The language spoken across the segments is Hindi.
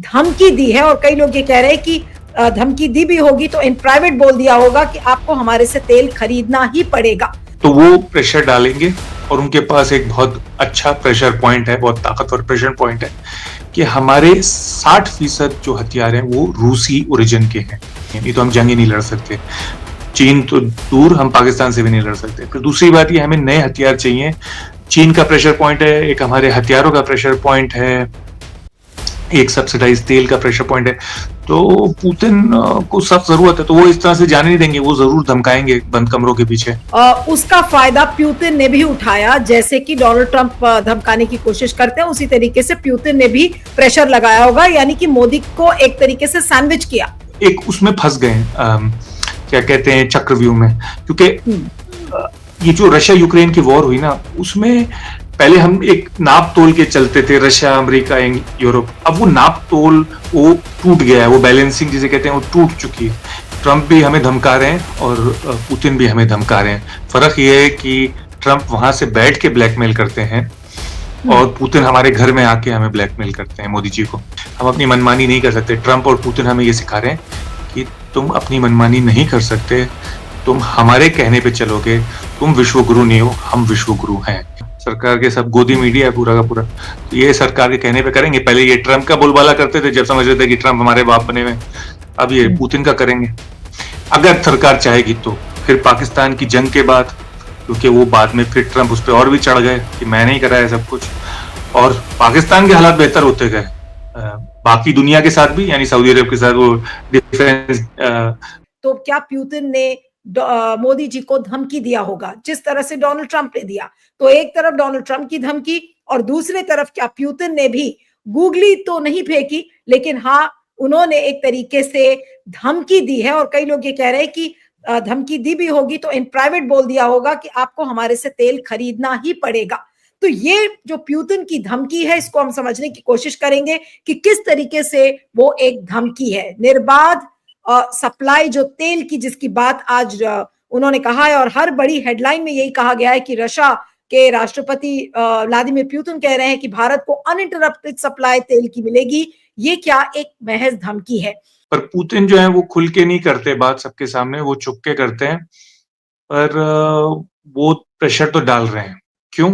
धमकी दी है, और कई लोग ये कह रहे हैं कि धमकी दी भी होगी तो इन प्राइवेट बोल दिया होगा कि आपको हमारे से तेल खरीदना ही पड़ेगा। तो वो प्रेशर डालेंगे और उनके पास एक बहुत अच्छा प्रेशर पॉइंट है, बहुत ताकतवर प्रेशर पॉइंट है कि हमारे 60% जो हथियार हैं वो रूसी ओरिजिन के हैं। नहीं तो हम जंग ही नहीं लड़ सकते। चीन तो दूर, हम पाकिस्तान से भी नहीं लड़ सकते। फिर दूसरी बात ये, हमें नए हथियार चाहिए। चीन का प्रेशर पॉइंट है, एक हमारे हथियारों का प्रेशर पॉइंट है, एक सब्सिडाइज तेल का प्रेशर पॉइंट है। तो पुतिन को सख्त जरूरत है, तो वो इस तरह से जाने नहीं देंगे, वो जरूर धमकाएंगे बंद कमरों के पीछे। उसका फायदा पुतिन ने भी उठाया, जैसे कि डोनाल्ड ट्रंप धमकाने की कोशिश करते हैं, उसी तरीके से पुतिन ने भी प्रेशर लगाया होगा, यानी कि मोदी को एक तरीके से सैंडविच किया। एक उसमें फंस गए, क्या कहते हैं, चक्रव्यूह में। क्योंकि ये जो रशिया यूक्रेन की वॉर हुई ना, उसमें पहले हम एक नाप तोल के चलते थे, रशिया, अमेरिका, यूरोप। अब वो नाप तोल वो टूट गया है, वो बैलेंसिंग जिसे कहते हैं वो टूट चुकी है। ट्रंप भी हमें धमका रहे हैं और पुतिन भी हमें धमका रहे हैं। फर्क ये है कि ट्रंप वहां से बैठ के ब्लैकमेल करते हैं और पुतिन हमारे घर में आके हमें ब्लैकमेल करते हैं, मोदी जी को। हम अपनी मनमानी नहीं कर सकते। ट्रंप और पुतिन हमें ये सिखा रहे हैं कि तुम अपनी मनमानी नहीं कर सकते, तुम हमारे कहने पे चलोगे। तुम विश्वगुरु नहीं हो, हम विश्वगुरु हैं। सरकार के सब गोदी मीडिया है पूरा का पूरा, तो ये सरकार के कहने पे करेंगे। पहले ये ट्रंप का बोलबाला करते थे जब समझ रहे थे कि ट्रंप हमारे बाप बने हुए, अब ये पुतिन का करेंगे अगर सरकार चाहेगी तो। फिर पाकिस्तान की जंग के बाद, क्योंकि वो बाद में फिर ट्रंप उस पर और भी चढ़ गए कि मैंने ही कराया सब कुछ, और पाकिस्तान के हालात बेहतर होते गए बाकी दुनिया के साथ भी, यानी सऊदी अरब के साथ वो डिफेंस। तो क्या पुतिन ने मोदी जी को धमकी दिया होगा जिस तरह से डोनाल्ड ट्रंप ने दिया? तो एक तरफ डोनाल्ड ट्रंप की धमकी और दूसरी तरफ क्या पुतिन ने भी गूगली तो नहीं फेंकी, लेकिन हाँ, उन्होंने एक तरीके से धमकी दी है, और कई लोग ये कह रहे हैं कि धमकी दी भी होगी तो इन प्राइवेट बोल दिया होगा कि आपको हमारे से तेल खरीदना ही पड़ेगा। तो ये जो पुतिन की धमकी है, इसको हम समझने की कोशिश करेंगे कि किस तरीके से वो एक धमकी है। निर्बाध सप्लाई जो तेल की, जिसकी बात आज उन्होंने कहा है, और हर बड़ी हेडलाइन में यही कहा गया है कि रशिया के राष्ट्रपति व्लादिमीर पुतिन कह रहे हैं कि भारत को अनइंटरप्टेड सप्लाई तेल की मिलेगी। ये क्या एक महज धमकी है? पर पुतिन जो है वो खुल के नहीं करते बात सबके सामने, वो छुप के करते हैं। पर वो प्रेशर तो डाल रहे हैं। क्यों?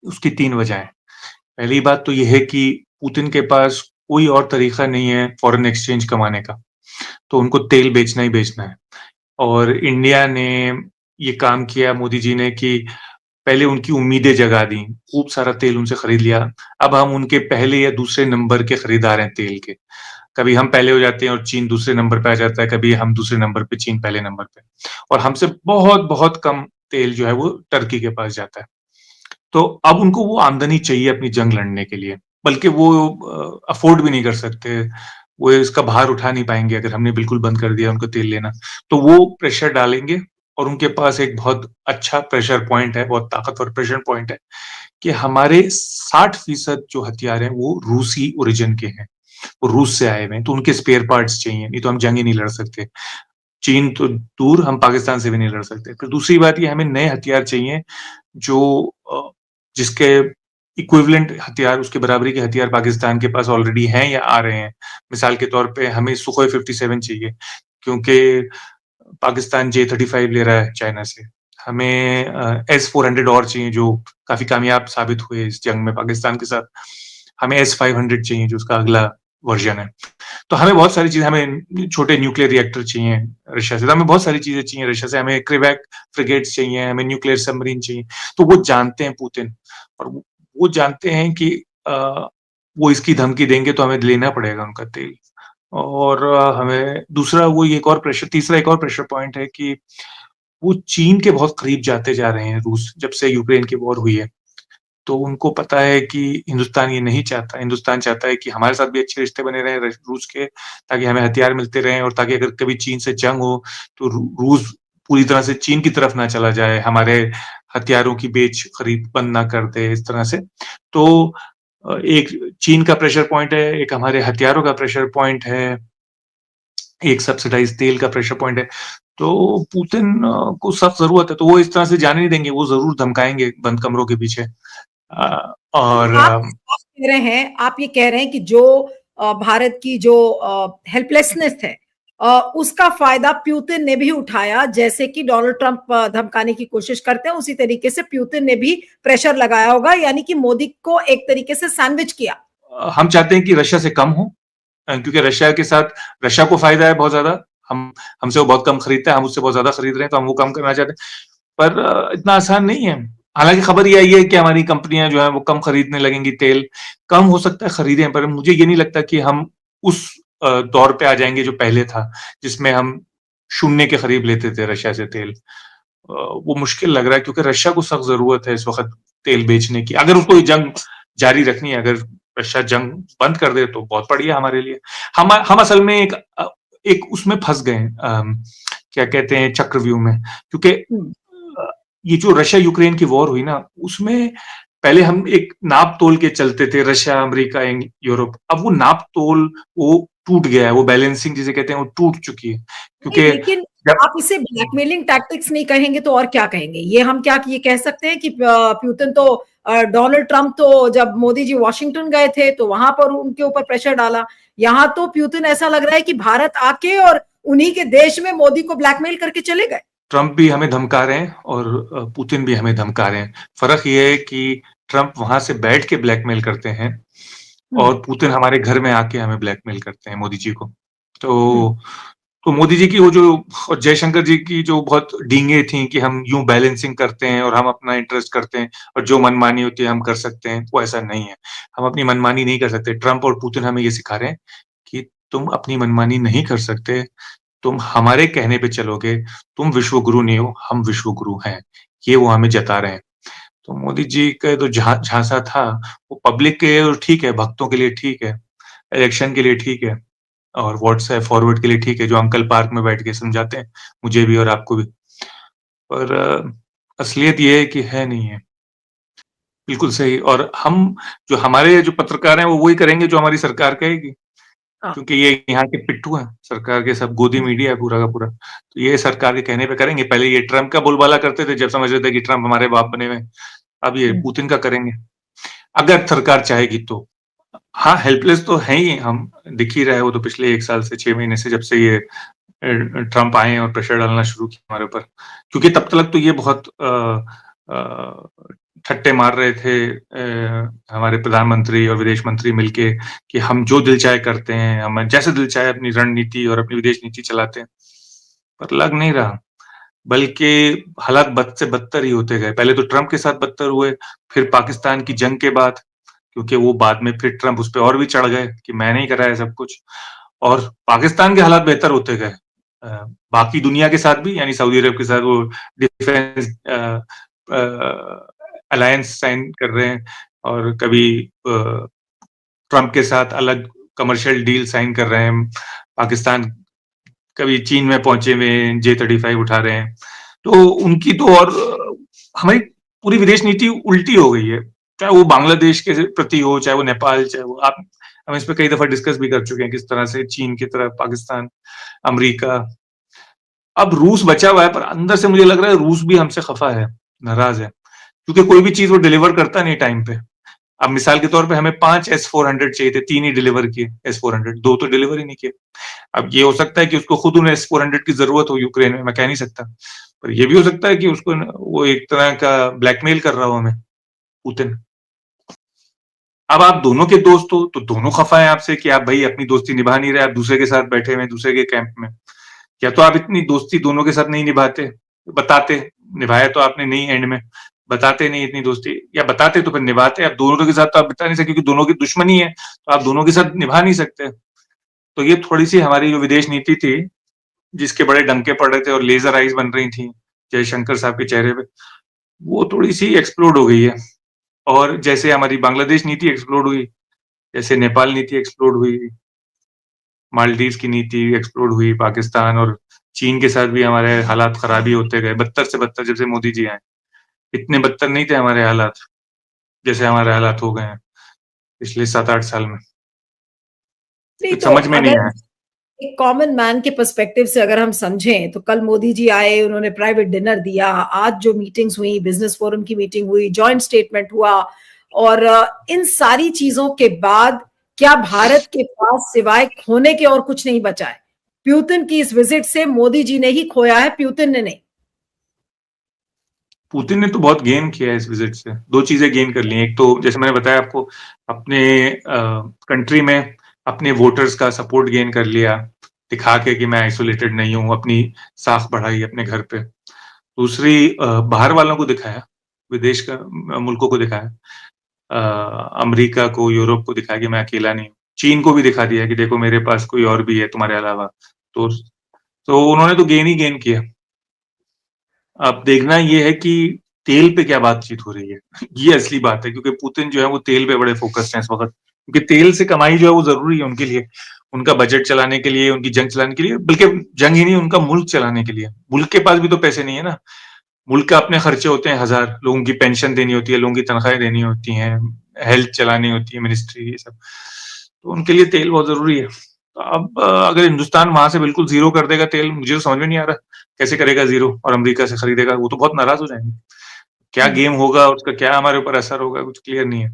उसकी 3 वजह है। पहली बात तो यह है कि पुतिन के पास कोई और तरीका नहीं है फॉरेन एक्सचेंज कमाने का, तो उनको तेल बेचना ही बेचना है। और इंडिया ने ये काम किया, मोदी जी ने, कि पहले उनकी उम्मीदें जगा दी, खूब सारा तेल उनसे खरीद लिया। अब हम उनके पहले या दूसरे नंबर के खरीदार हैं तेल के। कभी हम पहले हो जाते हैं और चीन दूसरे नंबर पे आ जाता है, कभी हम दूसरे नंबर पे, चीन पहले नंबर पे। और हमसे बहुत बहुत कम तेल जो है वो टर्की के पास जाता है। तो अब उनको वो आमदनी चाहिए अपनी जंग लड़ने के लिए, बल्कि वो अफोर्ड भी नहीं कर सकते, वो इसका भार उठा नहीं पाएंगे अगर हमने बिल्कुल बंद कर दिया उनको तेल लेना। तो वो प्रेशर डालेंगे और उनके पास एक बहुत अच्छा प्रेशर पॉइंट है, बहुत ताकतवर प्रेशर पॉइंट है कि हमारे 60% जो हथियार हैं वो रूसी ओरिजिन के हैं, वो रूस से आए हुए हैं। तो उनके स्पेयर पार्ट्स चाहिए, नहीं तो हम जंग ही नहीं लड़ सकते। चीन तो दूर, हम पाकिस्तान से भी नहीं लड़ सकते। फिर दूसरी बात ये, हमें नए हथियार चाहिए जो जिसके इक्विवेलेंट हथियार, उसके बराबरी के हथियार पाकिस्तान के पास ऑलरेडी हैं या आ रहे हैं। मिसाल के तौर पे हमें सुखोई 57 चाहिए, क्योंकि पाकिस्तान J-35 ले रहा है चाइना से। हमें S-400 और चाहिए जो काफी कामयाब साबित हुए इस जंग में पाकिस्तान के साथ। हमें S-500 चाहिए जो उसका अगला वर्जन है। तो हमें बहुत सारी चीजें, हमें छोटे न्यूक्लियर रिएक्टर चाहिए रशिया से, तो हमें बहुत सारी चीजें चाहिए रशिया से। हमें क्रिवैक फ्रिगेट्स चाहिए, हमें न्यूक्लियर सबमरीन चाहिए। तो वो जानते हैं पुतिन, और वो जानते हैं कि वो इसकी धमकी देंगे तो हमें लेना पड़ेगा उनका तेल। और हमें दूसरा वो एक और प्रेशर, तीसरा एक और प्रेशर पॉइंट है कि वो चीन के बहुत करीब जाते जा रहे हैं रूस, जब से यूक्रेन की वॉर हुई है। तो उनको पता है कि हिंदुस्तान ये नहीं चाहता। हिंदुस्तान चाहता है कि हमारे साथ भी अच्छे रिश्ते बने रहें रूस के, ताकि हमें हथियार मिलते रहें, और ताकि अगर कभी चीन से जंग हो तो रूस पूरी तरह से चीन की तरफ ना चला जाए, हमारे हथियारों की बेच खरीद बंद ना कर दे इस तरह से। तो एक चीन का प्रेशर पॉइंट है, एक हमारे हथियारों का प्रेशर पॉइंट है, एक सब्सिडाइज तेल का प्रेशर पॉइंट है। तो पुतिन को सख्त जरूरत है, तो वो इस तरह से जाने नहीं देंगे, वो जरूर धमकाएंगे बंद कमरों के पीछे। और आप ये कह रहे हैं कि जो भारत की जो हेल्पलेसनेस है उसका फायदा प्यूतिन ने भी उठाया। जैसे कि डोनाल्ड ट्रंप धमकाने की कोशिश करते हैं, उसी तरीके से प्यूतिन ने भी प्रेशर लगाया होगा, यानी कि मोदी को एक तरीके से सैंडविच किया। हम चाहते हैं कि रशिया से कम हो, क्योंकि रशिया के साथ रशिया को फायदा है बहुत ज्यादा। हमसे वो बहुत कम खरीदता है, हम उससे बहुत ज्यादा खरीद रहे हैं, तो हम वो कम करना चाहते हैं। पर इतना आसान नहीं है। हालांकि खबर ये आई है कि हमारी कंपनियां जो है वो कम खरीदने लगेंगी तेल। कम हो सकता है खरीदें, पर मुझे ये नहीं लगता कि हम उस दौर पे आ जाएंगे जो पहले था, जिसमें हम शून्य के करीब लेते थे रशिया से तेल। वो मुश्किल लग रहा है, क्योंकि रशिया को सख्त जरूरत है इस वक्त तेल बेचने की। अगर उसको ये जंग जारी रखनी है, अगर रशिया जंग बंद कर दे तो बहुत बढ़िया हमारे लिए। हम असल में एक उसमें फंस गए, क्या कहते हैं, चक्रव्यूह में। क्योंकि ये जो रशिया यूक्रेन की वॉर हुई ना, उसमें पहले हम एक नाप तोल के चलते थे, रशिया, अमेरिका, यूरोप। अब वो नाप तोल वो टूट गया है, वो बैलेंसिंग जिसे कहते हैं वो टूट चुकी है। क्योंकि लेकिन आप इसे ब्लैकमेलिंग टैक्टिक्स नहीं कहेंगे तो और क्या कहेंगे? ये हम क्या ये कह सकते हैं कि प्यूतिन तो डोनाल्ड ट्रंप तो जब मोदी जी वॉशिंगटन गए थे तो वहां पर उनके ऊपर प्रेशर डाला। यहाँ तो प्यूतिन ऐसा लग रहा है कि भारत आके और उन्हीं के देश में मोदी को ब्लैकमेल करके चले गए। ट्रंप भी हमें धमका रहे हैं और पुतिन भी हमें धमका रहे हैं। फर्क ये है कि ट्रंप वहां से बैठ के ब्लैकमेल करते हैं और पुतिन हमारे घर में आके हमें ब्लैकमेल करते हैं, मोदी जी को। तो मोदी जी की वो जो, और जयशंकर जी की जो बहुत डींगे थी कि हम यूं बैलेंसिंग करते हैं और हम अपना इंटरेस्ट करते हैं और जो मनमानी होती है हम कर सकते हैं, वो ऐसा नहीं है। हम अपनी मनमानी नहीं कर सकते। ट्रंप और पुतिन हमें ये सिखा रहे हैं कि तुम अपनी मनमानी नहीं कर सकते, तुम हमारे कहने पे चलोगे, तुम विश्व गुरु नहीं हो, हम विश्व गुरु हैं। ये वो हमें जता रहे हैं। तो मोदी जी का जो झांसा था वो पब्लिक के लिए ठीक है, भक्तों के लिए ठीक है, इलेक्शन के लिए ठीक है, और व्हाट्सएप फॉरवर्ड के लिए ठीक है, जो अंकल पार्क में बैठ के समझाते हैं मुझे भी और आपको भी। पर असलियत ये है कि है नहीं है। बिल्कुल सही। और हम जो हमारे जो पत्रकार हैं वो वही करेंगे जो हमारी सरकार कहेगी, क्योंकि ये यहाँ के पिट्ठू हैं, सरकार के सब गोदी मीडिया है पूरा का पूरा। तो ये सरकार के कहने पे करेंगे। पहले ये ट्रंप का बोलबाला करते थे जब समझ रहे थे कि ट्रंप हमारे बाप बने हुए, अब ये पुतिन का करेंगे अगर सरकार चाहेगी तो। हाँ, हेल्पलेस तो है ही हम, दिख ही रहा है वो तो पिछले 1 साल से 6 महीने से, जब से ये ट्रंप आए और प्रेशर डालना शुरू किया हमारे ऊपर। क्योंकि तब तक तो ये बहुत ठट्टे मार रहे थे हमारे प्रधानमंत्री और विदेश मंत्री मिलके कि हम जो दिल चाहे करते हैं, हम जैसे दिल चाहे अपनी रणनीति और अपनी विदेश नीति चलाते हैं। पर लग नहीं रहा, बल्कि हालात बद से बदतर ही होते गए। पहले तो ट्रंप के साथ बदतर हुए, फिर पाकिस्तान की जंग के बाद, क्योंकि वो बाद में फिर ट्रंप उस पर और भी चढ़ गए कि मैंने ही कराया सब कुछ, और पाकिस्तान के हालात बेहतर होते गए। बाकी दुनिया के साथ भी, यानी सऊदी अरब के साथ वो डिफेंस अलायंस साइन कर रहे हैं, और कभी ट्रंप के साथ अलग कमर्शियल डील साइन कर रहे हैं। पाकिस्तान कभी चीन में पहुंचे हुए J-35 उठा रहे हैं। तो उनकी तो, और हमारी पूरी विदेश नीति उल्टी हो गई है, चाहे वो बांग्लादेश के प्रति हो, चाहे वो नेपाल, चाहे वो आप, हम इस पे कई दफा डिस्कस भी कर चुके हैं किस तरह से चीन की तरफ, पाकिस्तान, अमेरिका, अब रूस बचा हुआ है। पर अंदर से मुझे लग रहा है रूस भी हमसे खफा है, नाराज है, क्योंकि कोई भी चीज वो डिलीवर करता नहीं टाइम पे। अब मिसाल के तौर पे हमें 5 S-400 चाहिए थे, 3 ही डिलीवर किए S-400, 2 तो डिलीवर ही नहीं किए। अब ये हो सकता है कि उसको खुद उन्हें S-400 की जरूरत हो यूक्रेन में, मैं कह नहीं सकता। पर ये भी हो सकता है कि उसको वो एक तरह का ब्लैकमेल कर रहा हो हमें, पुतिन। अब आप दोनों के दोस्त हो तो दोनों खफा है आपसे कि आप भाई अपनी दोस्ती निभा नहीं रहे, आप दूसरे के साथ बैठे हुए, दूसरे के कैंप में। या तो आप इतनी दोस्ती दोनों के साथ नहीं निभाते, बताते, निभाया तो आपने नहीं एंड में, बताते नहीं इतनी दोस्ती, या बताते तो फिर निभाते। अब दोनों के साथ तो आप बता नहीं सकते, क्योंकि दोनों की दुश्मनी है, तो आप दोनों के साथ निभा नहीं सकते। तो ये थोड़ी सी हमारी जो विदेश नीति थी, जिसके बड़े डंके पड़ रहे थे और लेजर आइज बन रही थी जयशंकर साहब के चेहरे पे, वो थोड़ी सी एक्सप्लोड हो गई है। और जैसे हमारी बांग्लादेश नीति एक्सप्लोड हुई, जैसे नेपाल नीति एक्सप्लोड हुई, मालदीव की नीति एक्सप्लोड हुई, पाकिस्तान और चीन के साथ भी हमारे हालात खराबी होते गए, बदतर से बदतर। जब से मोदी जी आए, इतने बदतर नहीं थे हमारे हालात जैसे हमारे हालात हो गए हैं पिछले 7-8 साल में। नहीं कुछ तो समझ में नहीं अगर आया। एक कॉमन मैन के पर्सपेक्टिव से अगर हम समझें तो कल मोदी जी आए, उन्होंने प्राइवेट डिनर दिया, आज जो मीटिंग्स हुई, बिजनेस फोरम की मीटिंग हुई, जॉइंट स्टेटमेंट हुआ, और इन सारी चीजों के बाद क्या भारत के पास सिवाय खोने के और कुछ नहीं बचा है? प्यूतिन की इस विजिट से मोदी जी ने ही खोया है, प्यूतिन ने नहीं। पुतिन ने तो बहुत गेन किया है इस विजिट से। दो चीजें गेन कर ली। एक तो जैसे मैंने बताया आपको, अपने कंट्री में अपने वोटर्स का सपोर्ट गेन कर लिया, दिखा के कि मैं आइसोलेटेड नहीं हूं, अपनी साख बढ़ाई अपने घर पे। दूसरी, बाहर वालों को दिखाया, विदेश का मुल्कों को दिखाया, अमेरिका को, यूरोप को दिखाया कि मैं अकेला नहीं हूँ। चीन को भी दिखा दिया कि देखो मेरे पास कोई और भी है तुम्हारे अलावा। तो उन्होंने तो गेन ही गेन किया। अब देखना ये है कि तेल पे क्या बातचीत हो रही है। ये असली बात है, क्योंकि पुतिन जो है वो तेल पे बड़े फोकस्ड हैं इस वक्त, क्योंकि तेल से कमाई जो है वो जरूरी है उनके लिए, उनका बजट चलाने के लिए, उनकी जंग चलाने के लिए, बल्कि जंग ही नहीं, उनका मुल्क चलाने के लिए। मुल्क के पास भी तो पैसे नहीं है ना। मुल्क का अपने खर्चे होते हैं, 1000 लोगों की पेंशन देनी होती है, लोगों की तनख्वाहें देनी होती हैं, हेल्थ चलानी होती है, मिनिस्ट्री, ये सब। तो उनके लिए तेल बहुत जरूरी है। तो अब अगर हिंदुस्तान वहां से बिल्कुल जीरो कर देगा तेल, मुझे तो समझ में नहीं आ रहा कैसे करेगा जीरो, और अमेरिका से खरीदेगा, वो तो बहुत नाराज हो जाएंगे। क्या गेम होगा, उसका क्या हमारे ऊपर असर होगा, कुछ क्लियर नहीं है।